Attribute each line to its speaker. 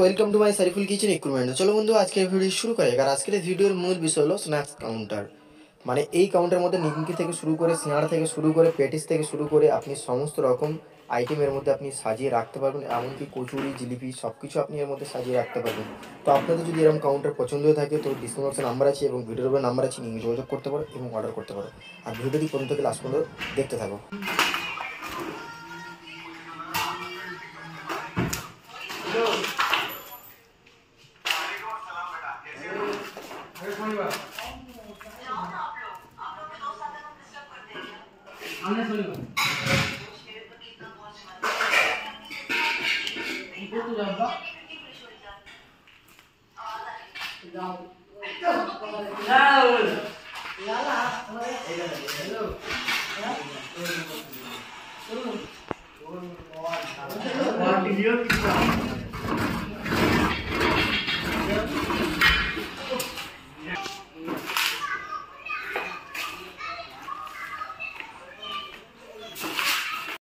Speaker 1: Welcome to my Shariful kitchen equipment. চলো বন্ধু, আজকের ভিডিও শুরু করে। আর আজকের ভিডিওর মূল বিষয় হলো স্ন্যাক্স কাউন্টার। মানে এই কাউন্টারের মধ্যে নিমকি থেকে শুরু করে, সিঙ্গাড়া থেকে শুরু করে, পেটিস থেকে শুরু করে আপনি সমস্ত রকম আইটেমের মধ্যে আপনি সাজিয়ে রাখতে পারবেন। এমনকি কচুরি, জিলিপি সব কিছু আপনি এর মধ্যে সাজিয়ে রাখতে পারবেন। তো আপনাদের যদি এরকম কাউন্টার পছন্দ হয়ে থাকে তো ডিসক্রিপশন বক্সে নাম্বার আছে এবং ভিডিওর উপরে নাম্বার আছে, নিয়ে যোগাযোগ করতে পারো এবং অর্ডার করতে পারো। আর ভিডিওটি প্রথম থেকে লাস্ট পর্যন্ত দেখতে থাকো।